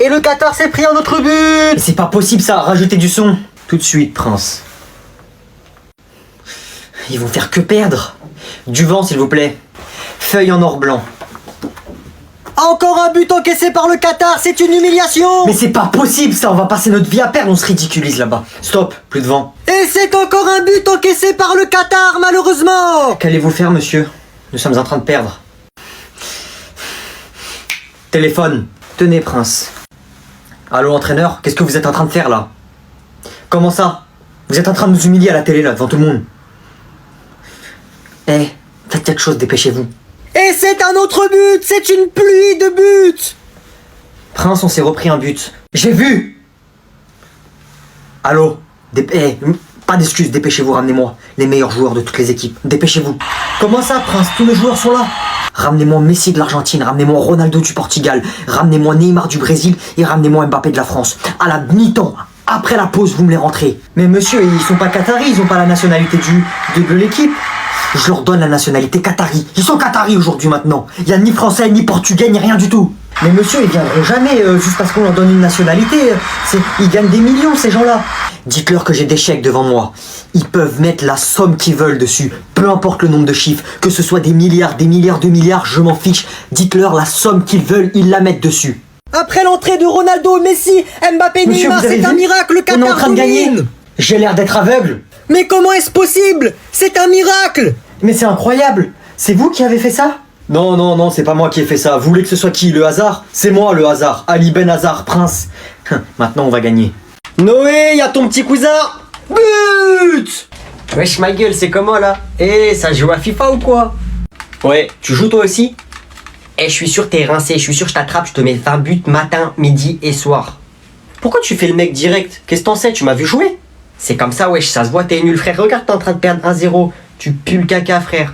Et le Qatar s'est pris un autre but. Mais c'est pas possible ça, rajoutez du son. Tout de suite, Prince. Ils vont faire que perdre. Du vent, s'il vous plaît. Feuille en or blanc. Encore un but encaissé par le Qatar, c'est une humiliation. Mais c'est pas possible ça, on va passer notre vie à perdre, on se ridiculise là-bas. Stop, plus de vent. Et c'est encore un but encaissé par le Qatar, malheureusement. Qu'allez-vous faire, monsieur? Nous sommes en train de perdre. Téléphone. Tenez, Prince. Allô, entraîneur, qu'est-ce que vous êtes en train de faire là? Comment ça? Vous êtes en train de nous humilier à la télé là, devant tout le monde. Eh, faites quelque chose, dépêchez-vous. Et c'est un autre but, c'est une pluie de buts. Prince, on s'est repris un but. J'ai vu. Allô? Pas d'excuses, dépêchez-vous, ramenez-moi les meilleurs joueurs de toutes les équipes. Dépêchez-vous. Comment ça, Prince? Tous les joueurs sont là. Ramenez-moi Messi de l'Argentine, ramenez-moi Ronaldo du Portugal, ramenez-moi Neymar du Brésil et ramenez-moi Mbappé de la France. À la mi-temps, après la pause, vous me les rentrez. Mais monsieur, ils sont pas qataris, ils ont pas la nationalité de l'équipe. Je leur donne la nationalité qatari. Ils sont qataris aujourd'hui maintenant. Il n'y a ni français, ni portugais, ni rien du tout. Mais monsieur, ils viendront jamais juste parce qu'on leur donne une nationalité. Ils gagnent des millions, ces gens-là. Dites-leur que j'ai des chèques devant moi. Ils peuvent mettre la somme qu'ils veulent dessus. Peu importe le nombre de chiffres. Que ce soit des milliards, de milliards, je m'en fiche. Dites-leur la somme qu'ils veulent, ils la mettent dessus. Après l'entrée de Ronaldo, Messi, Mbappé, Monsieur, Neymar, c'est un miracle, le Qatar On est en train de gagner. domine. J'ai l'air d'être aveugle. Mais comment est-ce possible? C'est un miracle. Mais c'est incroyable. C'est vous qui avez fait ça? Non, c'est pas moi qui ai fait ça. Vous voulez que ce soit qui? Le hasard? C'est moi le hasard. Ali Ben Hazard, Prince. Maintenant on va gagner. Noé, y a ton petit cousin. But! Wesh ma gueule, c'est comment là? Eh, ça joue à FIFA ou quoi? Ouais, tu joues toi aussi? Eh, je suis sûr t'es rincé, je suis sûr je t'attrape, je te mets 20 buts matin, midi et soir. Pourquoi tu fais le mec direct? Qu'est-ce que t'en sais? Tu m'as vu jouer? C'est comme ça, wesh, ça se voit, t'es nul frère. Regarde, t'es en train de perdre 1-0. Tu pues le caca, frère.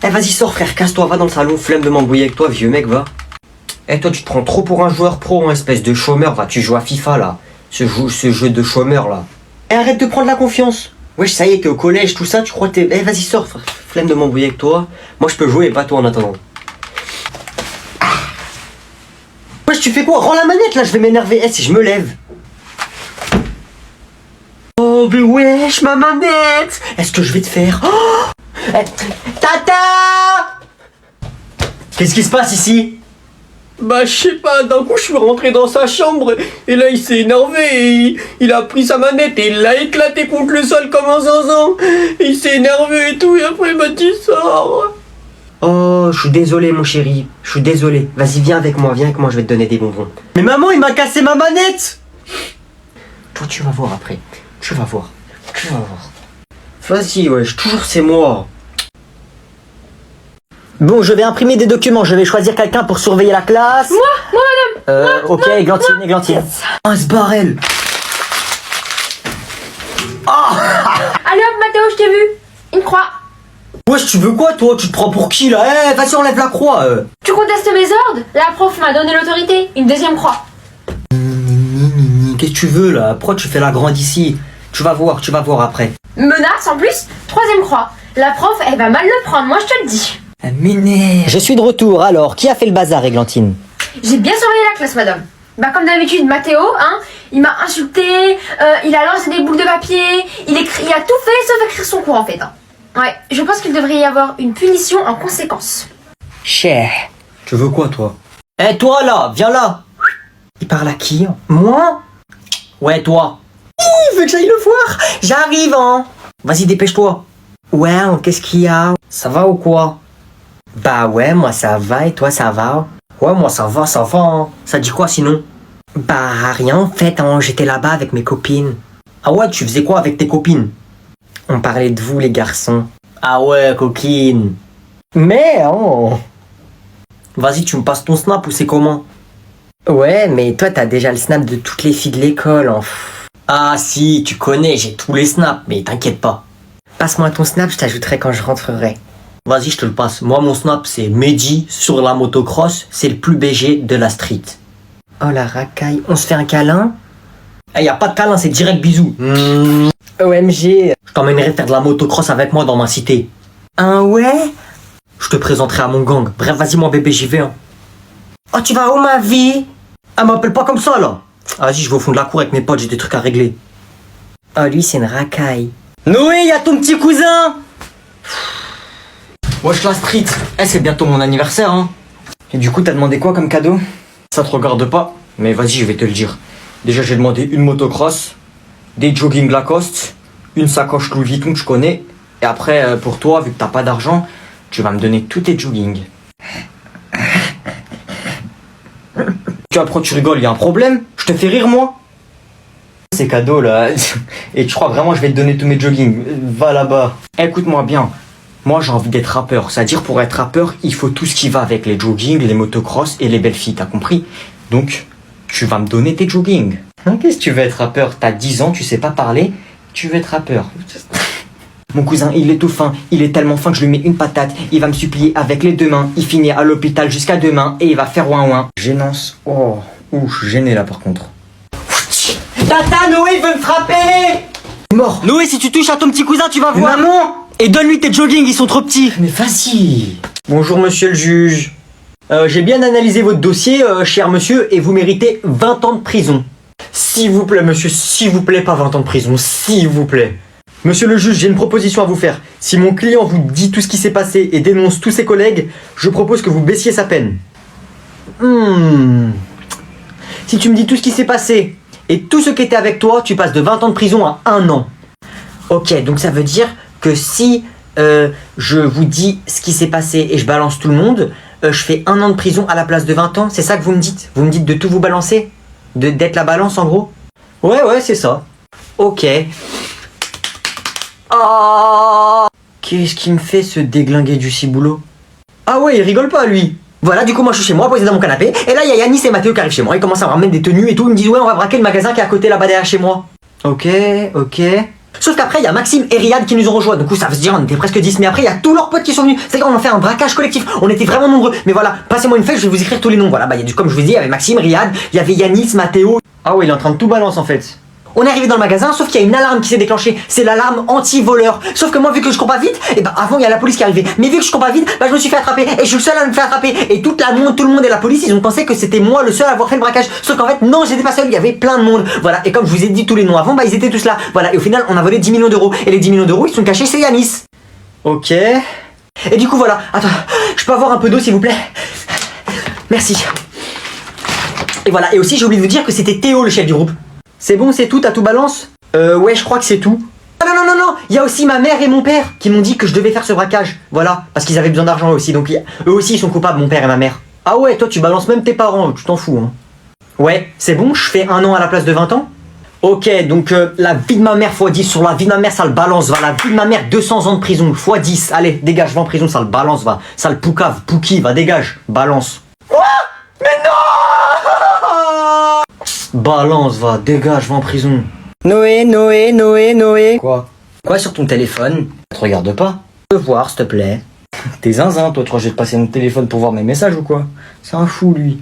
Eh, vas-y, sors, frère, casse-toi, va dans le salon, flemme de m'embrouiller avec toi, vieux mec, va. Eh, toi, tu te prends trop pour un joueur pro, hein, espèce de chômeur, va, tu joues à FIFA, là. Ce jeu de chômeur, là. Eh, arrête de prendre la confiance. Wesh, ça y est, t'es au collège, tout ça, tu crois que t'es... Eh, vas-y, sors, frère, flemme de m'embrouiller avec toi. Moi, je peux jouer, pas toi, en attendant. Wesh, tu fais quoi? Rends la manette, là, je vais m'énerver. Eh, si je me lève. Oh, mais wesh, ma manette! Est-ce que je vais te faire? Oh, Tata! Qu'est-ce qui se passe ici? Bah je sais pas, d'un coup je suis rentré dans sa chambre et là il s'est énervé et il a pris sa manette et il l'a éclaté contre le sol comme un zinzin. Il s'est énervé et tout et après il m'a dit sors. Oh, je suis désolé mon chéri, je suis désolé. Vas-y, viens avec moi, je vais te donner des bonbons. Mais maman, il m'a cassé ma manette. Toi tu vas voir après, tu vas voir. Vas-y, wesh, toujours c'est moi. Bon, je vais imprimer des documents, je vais choisir quelqu'un pour surveiller la classe. Moi, madame. Ok, Églantine. Un sbarel. Allez hop, Mathéo, je t'ai vu. Une croix. Wesh, tu veux quoi toi? Tu te prends pour qui là? Eh, vas-y, enlève la croix. Tu contestes mes ordres? La prof m'a donné l'autorité. Une deuxième croix. Qu'est-ce que tu veux là? Pourquoi tu fais la grande ici? Tu vas voir après. Menace en plus. Troisième croix. La prof, elle va mal le prendre, moi je te le dis. Je suis de retour, alors, qui a fait le bazar, Églantine? J'ai bien surveillé la classe, madame. Bah comme d'habitude, Mathéo, hein, il m'a insulté, il a lancé des boules de papier, il a tout fait sauf écrire son cours en fait. Hein. Ouais, je pense qu'il devrait y avoir une punition en conséquence. Cher. Tu veux quoi toi? Eh, toi là, viens là. Il parle à qui? Moi? Ouais, toi. Il veut que j'aille le voir. J'arrive, hein. Vas-y, dépêche-toi. Ouais, qu'est-ce qu'il y a? Ça va ou quoi? Bah ouais, moi ça va, et toi ça va? Ouais, moi ça va, hein. Ça dit quoi sinon? Bah rien en fait, hein. J'étais là-bas avec mes copines. Ah ouais, tu faisais quoi avec tes copines? On parlait de vous les garçons. Ah ouais, coquine. Mais oh. Vas-y, tu me passes ton snap ou c'est comment? Ouais, mais toi t'as déjà le snap de toutes les filles de l'école. Hein. Ah si, tu connais, j'ai tous les snaps, mais t'inquiète pas. Passe-moi ton snap, je t'ajouterai quand je rentrerai. Vas-y, je te le passe. Moi, mon snap, c'est Mehdi sur la motocross. C'est le plus BG de la street. Oh la racaille. On se fait un câlin? Eh, y a pas de câlin, c'est direct bisous. OMG. Je t'emmènerai faire de la motocross avec moi dans ma cité. Ah ouais? Je te présenterai à mon gang. Bref, vas-y, mon bébé, j'y vais. Hein. Oh, tu vas où, ma vie? Ah, m'appelle pas comme ça, là. Ah, vas-y, je vais au fond de la cour avec mes potes, j'ai des trucs à régler. Ah, lui, c'est une racaille. Noé, y a ton petit cousin. Wesh, la street. Eh, c'est bientôt mon anniversaire, hein. Et du coup, t'as demandé quoi comme cadeau? Ça te regarde pas, mais vas-y, je vais te le dire. Déjà, j'ai demandé une motocross, des jogging Lacoste, une sacoche Louis Vuitton que je connais. Et après, pour toi, vu que t'as pas d'argent, tu vas me donner tous tes jogging. Tu vois, pourquoi tu rigoles? Y a un problème? Je te fais rire, moi? Ces cadeaux là. Et tu crois vraiment que je vais te donner tous mes jogging? Va là-bas. Écoute-moi bien. Moi, j'ai envie d'être rappeur. C'est-à-dire, pour être rappeur, il faut tout ce qui va avec les jogging, les motocross et les belles filles. T'as compris? Donc, tu vas me donner tes jogging. Hein, qu'est-ce que tu veux être rappeur? T'as 10 ans, tu sais pas parler. Tu veux être rappeur. Mon cousin, il est tout fin. Il est tellement fin que je lui mets une patate. Il va me supplier avec les deux mains. Il finit à l'hôpital jusqu'à demain et il va faire ouin-ouin. Gênance. Oh, ouh, je suis gêné là par contre. Tata, Noé veut me frapper! Mort. Noé, si tu touches à ton petit cousin, tu vas voir. Maman! Et donne-lui tes jogging, ils sont trop petits. Mais vas-y. Bonjour, monsieur le juge. J'ai bien analysé votre dossier, cher monsieur, et vous méritez 20 ans de prison. S'il vous plaît, monsieur, s'il vous plaît, pas 20 ans de prison, s'il vous plaît. Monsieur le juge, j'ai une proposition à vous faire. Si mon client vous dit tout ce qui s'est passé et dénonce tous ses collègues, je propose que vous baissiez sa peine. Si tu me dis tout ce qui s'est passé et tout ce qui était avec toi, tu passes de 20 ans de prison à 1 an. Ok, donc ça veut dire que si je vous dis ce qui s'est passé et je balance tout le monde, je fais 1 an de prison à la place de 20 ans. C'est ça que vous me dites? Vous me dites de tout vous balancer? D'être la balance en gros? Ouais, c'est ça. Ok. Oh, qu'est-ce qu'il me fait ce déglingué du ciboulot? Ah ouais, il rigole pas lui. Voilà, du coup moi je suis chez moi, posé dans mon canapé, et là il y a Yanis et Mathéo qui arrivent chez moi, ils commencent à me ramener des tenues et tout, ils me disent ouais on va braquer le magasin qui est à côté là-bas derrière chez moi. Ok. Sauf qu'après il y a Maxime et Riyad qui nous ont rejoints, du coup ça veut se dire on était presque 10, mais après il y a tous leurs potes qui sont venus, c'est-à-dire on a fait un braquage collectif, on était vraiment nombreux, mais voilà, passez-moi une feuille, je vais vous écrire tous les noms, voilà, bah comme je vous dis, il y avait Maxime, Riyad, il y avait Yanis, Mathéo. Ah ouais, il est en train de tout balancer en fait. On est arrivé dans le magasin, sauf qu'il y a une alarme qui s'est déclenchée. C'est l'alarme anti-voleur. Sauf que moi, vu que je cours pas vite, et bah avant il y a la police qui est arrivée. Mais vu que je cours pas vite, bah je me suis fait attraper. Et je suis le seul à me faire attraper. Et tout le monde et la police, ils ont pensé que c'était moi le seul à avoir fait le braquage. Sauf qu'en fait, non, j'étais pas seul, il y avait plein de monde. Voilà. Et comme je vous ai dit tous les noms avant, bah ils étaient tous là. Voilà. Et au final, on a volé 10 millions d'euros. Et les 10 millions d'euros, ils sont cachés chez Yanis. Ok. Et du coup, voilà. Attends, je peux avoir un peu d'eau s'il vous plaît? Merci. Et voilà. Et aussi, j'ai oublié de vous dire que c'était Théo le chef du groupe. C'est bon, c'est tout, t'as tout balance? Ouais, je crois que c'est tout. Ah non, il y a aussi ma mère et mon père qui m'ont dit que je devais faire ce braquage. Voilà, parce qu'ils avaient besoin d'argent aussi, donc eux aussi ils sont coupables, mon père et ma mère. Ah ouais, toi tu balances même tes parents, tu t'en fous, hein. Ouais, c'est bon, je fais 1 an à la place de 20 ans? Ok, donc la vie de ma mère x 10, sur la vie de ma mère ça le balance, va. La vie de ma mère 200 ans de prison, x 10, allez, dégage, va en prison, ça le balance, va. Ça le poucave, pouki, va, dégage, balance. Quoi? Mais non! Balance, va, dégage, va en prison. Noé. Quoi sur ton téléphone? Te regarde pas. Je peux voir, s'il te plaît. T'es zinzin, toi, tu crois que je vais te passer mon téléphone pour voir mes messages ou quoi? C'est un fou, lui.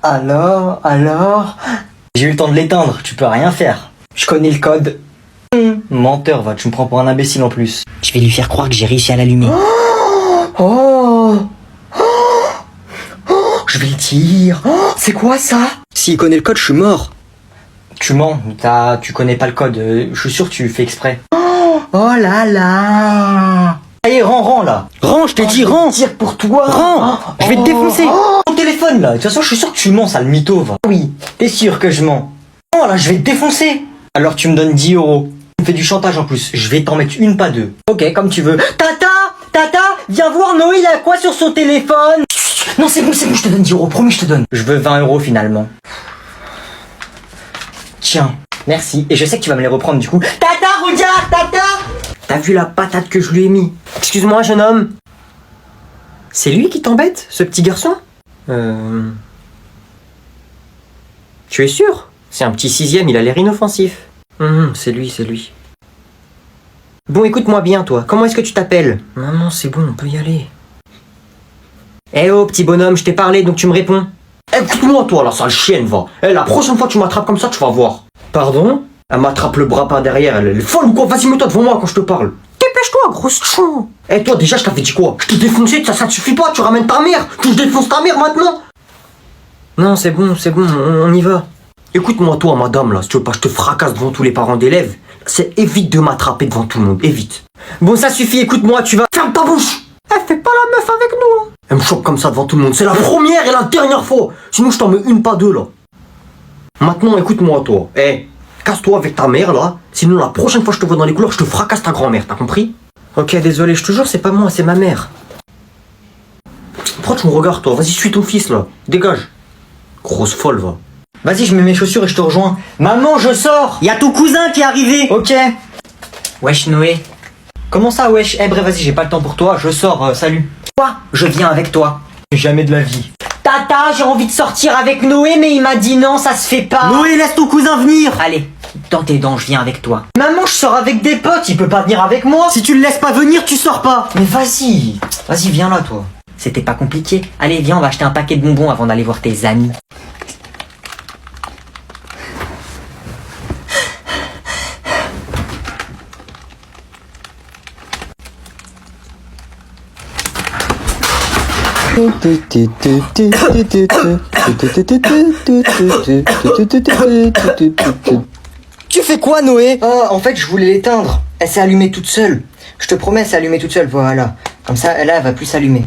Alors? J'ai eu le temps de l'éteindre, tu peux rien faire. Je connais le code. Menteur, va, tu me prends pour un imbécile en plus. Je vais lui faire croire que j'ai réussi à l'allumer. Je vais le dire. C'est quoi ça? S'il connaît le code, je suis mort. Tu mens, tu connais pas le code. Je suis sûr que tu fais exprès. Oh là là. Allez, rends là. Rends, je t'ai dit, rends. Tire pour toi. Rends. Je vais te défoncer. Ton téléphone là. De toute façon, je suis sûr que tu mens, sale mytho, va. Oui, t'es sûr que je mens. Oh là, je vais te défoncer. Alors tu me donnes 10 euros. Tu me fais du chantage en plus. Je vais t'en mettre une, pas deux. Ok, comme tu veux. Tata, viens voir Noé, il a quoi sur son téléphone? Non, c'est bon, je te donne 10 euros, promis, je te donne. Je veux 20 euros finalement. Tiens, merci. Et je sais que tu vas me les reprendre du coup. Tata, regarde, Tata! T'as vu la patate que je lui ai mis? Excuse-moi, jeune homme. C'est lui qui t'embête, ce petit garçon? Tu es sûr? C'est un petit 6e, il a l'air inoffensif. C'est lui. Bon, écoute-moi bien, toi. Comment est-ce que tu t'appelles? Maman, c'est bon, on peut y aller. Eh oh, petit bonhomme, je t'ai parlé, donc tu me réponds. Écoute-moi, toi, la sale chienne, va. La prochaine fois que tu m'attrapes comme ça, tu vas voir. Pardon? Elle m'attrape le bras par derrière, elle est folle ou quoi? Vas-y, mets-toi devant moi quand je te parle. Dépêche-toi, grosse chou. Toi, déjà, je t'avais dit quoi? Je t'ai défoncé, ça te suffit pas, tu ramènes ta mère. Tu défonces ta mère maintenant. Non, c'est bon, on y va. Écoute-moi toi, madame, là, si tu veux pas, je te fracasse devant tous les parents d'élèves. C'est évite de m'attraper devant tout le monde, évite. Bon, ça suffit, écoute-moi, tu vas... Ferme ta bouche. Elle fait pas la meuf avec nous, hein. Elle me chope comme ça devant tout le monde, c'est la première et la dernière fois. Sinon, je t'en mets une, pas deux, là. Maintenant, écoute-moi, toi. Casse-toi avec ta mère, là. Sinon, la prochaine fois que je te vois dans les couloirs, je te fracasse ta grand-mère, t'as compris? Ok, désolé, je te jure, c'est pas moi, c'est ma mère. Pourquoi tu me regardes, toi? Vas-y, suis ton fils, là. Dégage. Grosse folle, va. Vas-y, je mets mes chaussures et je te rejoins. Maman, je sors. Y a ton cousin qui est arrivé. Ok. Wesh, Noé. Comment ça, wesh? Bref, vas-y, j'ai pas le temps pour toi, je sors, salut. Quoi? Je viens avec toi. Jamais de la vie. Tata, j'ai envie de sortir avec Noé, mais il m'a dit non, ça se fait pas. Noé, laisse ton cousin venir. Allez, dans tes dents, je viens avec toi. Maman, je sors avec des potes, il peut pas venir avec moi. Si tu le laisses pas venir, tu sors pas. Mais vas-y, viens là, toi. C'était pas compliqué. Allez, viens, on va acheter un paquet de bonbons avant d'aller voir tes amis. Tu fais quoi, Noé? En fait, je voulais l'éteindre. Elle s'est allumée toute seule. Je te promets, elle s'est allumée toute seule, voilà. Comme ça, elle va plus s'allumer.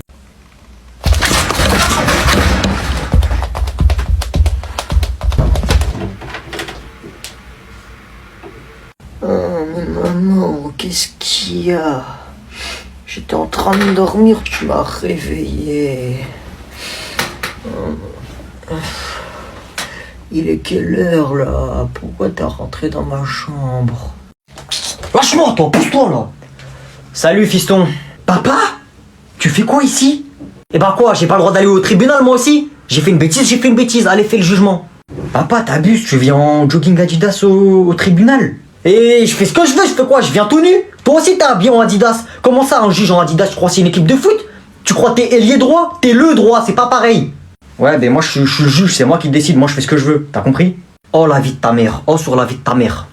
Oh, mais maman, qu'est-ce qu'il y a? J'étais en train de dormir, tu m'as réveillé. Il est quelle heure, là? Pourquoi t'es rentré dans ma chambre? Lâche-moi, toi, pousse-toi, là. Salut, fiston. Papa? Tu fais quoi ici? Eh ben quoi, j'ai pas le droit d'aller au tribunal, moi aussi? J'ai fait une bêtise, allez, fais le jugement. Papa, t'abuses, tu viens en jogging Adidas au tribunal? Et je fais ce que je veux, je fais quoi? Je viens tout nu? Toi aussi t'es habillé en Adidas. Comment ça, un juge en Adidas, tu crois que c'est une équipe de foot? Tu crois que t'es ailier droit? T'es le droit, c'est pas pareil. Ouais, ben moi je suis le juge, c'est moi qui décide, moi je fais ce que je veux, t'as compris? Oh la vie de ta mère, oh sur la vie de ta mère.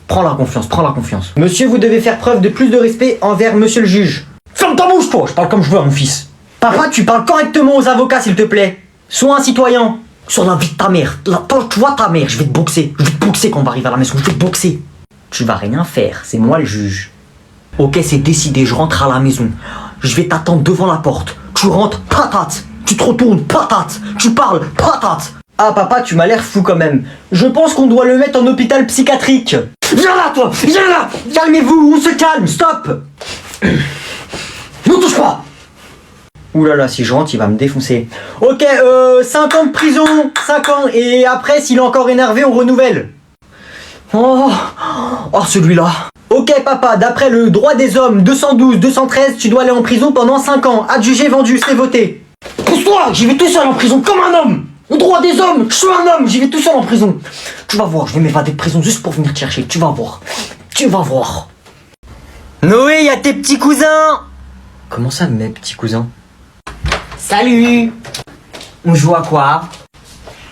Prends la confiance. Monsieur, vous devez faire preuve de plus de respect envers monsieur le juge. Ferme ta bouche, toi, je parle comme je veux à mon fils. Papa, tu parles correctement aux avocats, s'il te plaît. Sois un citoyen. Sur la vie de ta mère. Là, toi, tu vois ta mère, je vais te boxer. Je vais te boxer quand on va arriver à la maison, je vais te boxer. Tu vas rien faire, c'est moi le juge. Ok, c'est décidé, je rentre à la maison. Je vais t'attendre devant la porte. Tu rentres, patate. Tu te retournes, patate. Tu parles, patate. Ah papa, tu m'as l'air fou quand même. Je pense qu'on doit le mettre en hôpital psychiatrique. Viens là, toi, viens là. Calmez-vous, on se calme, stop. Ne touche pas. Ouh là là, si je rentre, il va me défoncer. Ok, 5 ans de prison, 5 ans. Et après, s'il est encore énervé, on renouvelle. Oh, celui-là. Ok papa, d'après le droit des hommes 212, 213, tu dois aller en prison pendant 5 ans. Adjugé, vendu, c'est voté. Pousse-toi, j'y vais tout seul en prison comme un homme. Le droit des hommes, je suis un homme, j'y vais tout seul en prison. Tu vas voir, je vais m'évader de prison juste pour venir te chercher. Tu vas voir. Noé, y a tes petits cousins. Comment ça, mes petits cousins? Salut. On joue à quoi?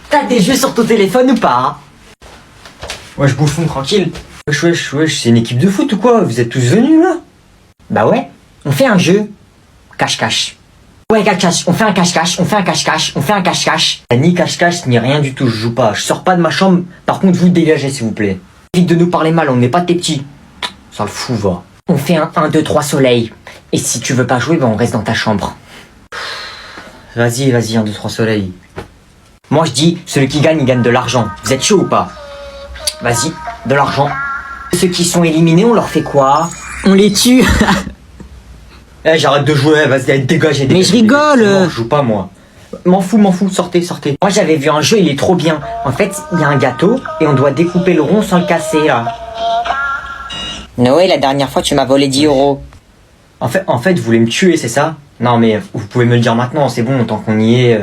T'as des jeux sur ton téléphone ou pas? Wesh bouffon, tranquille. Wesh, c'est une équipe de foot ou quoi? Vous êtes tous venus là? Bah ouais, on fait un jeu. Cache-cache. Ouais, cache-cache, on fait un cache-cache. Ni cache-cache, ni rien du tout, je joue pas. Je sors pas de ma chambre, par contre vous dégagez s'il vous plaît. Évite de nous parler mal, on n'est pas tes petits. Ça le fout, va. On fait un 1, 2, 3 soleil. Et si tu veux pas jouer, on reste dans ta chambre. Vas-y, 1, 2, 3 soleil. Moi je dis, celui qui gagne, il gagne de l'argent. Vous êtes chaud ou pas? Vas-y, de l'argent. Ceux qui sont éliminés, on leur fait quoi? On les tue. J'arrête de jouer, vas-y, dégagez. Mais je rigole. Je joue pas moi. M'en fous, sortez. Moi j'avais vu un jeu, il est trop bien. En fait, il y a un gâteau et on doit découper le rond sans le casser là. Noé, la dernière fois tu m'as volé 10 €. En fait, vous voulez me tuer, c'est ça? Non mais vous pouvez me le dire maintenant, c'est bon, tant qu'on y est.